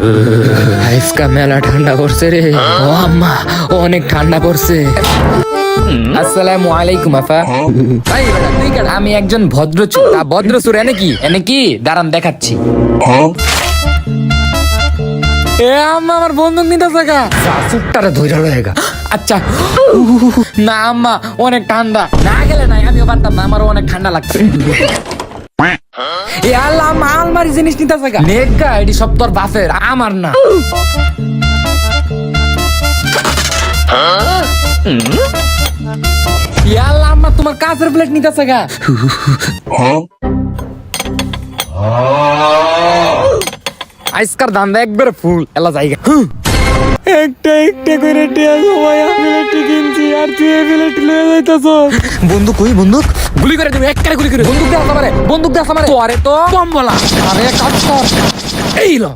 আজকা মেলা ঠান্ডা পড়ছে রে। ও আম্মা, অনেক ঠান্ডা পড়ছে। আসসালামু আলাইকুম আফা। এই বেটা, তুই কার? আমি একজন ভদ্রচুর। তা ভদ্রচুর এনে কি দাঁড়ান দেখাচ্ছি। এ আম্মা, আমার বন্দুক নিতে থাকা চুপটারে ধৈর্য লাগা। আচ্ছা না আম্মা, অনেক ঠান্ডা। না গেলে নাই, আমিও পারতাম না, আমারও অনেক ঠান্ডা লাগছে। এ আল্লাহ, আম্মা আলমারি জিনিস নিতে থাকা। নেগা, এটি সব তোর বাপের, আমার না। এ আল্লাহ, আম্মা তোমার কাঁচের প্লেট নিতে থাকা। আইসকার ধান্দা একবারে ফুল এলা জায়গা। একটা একটা করে টিয়া সবাই প্লেট কিনছি, আর তুই এই প্লেট লয়ে যাইতাছ। বন্দুক কই? বন্দুক গুলি করে দেব, এক করে গুলি করে। বন্দুক দে আমারে, বন্দুক দে আমারে। তো আরে তো বম বলা। আরে কাট কর। এই লো।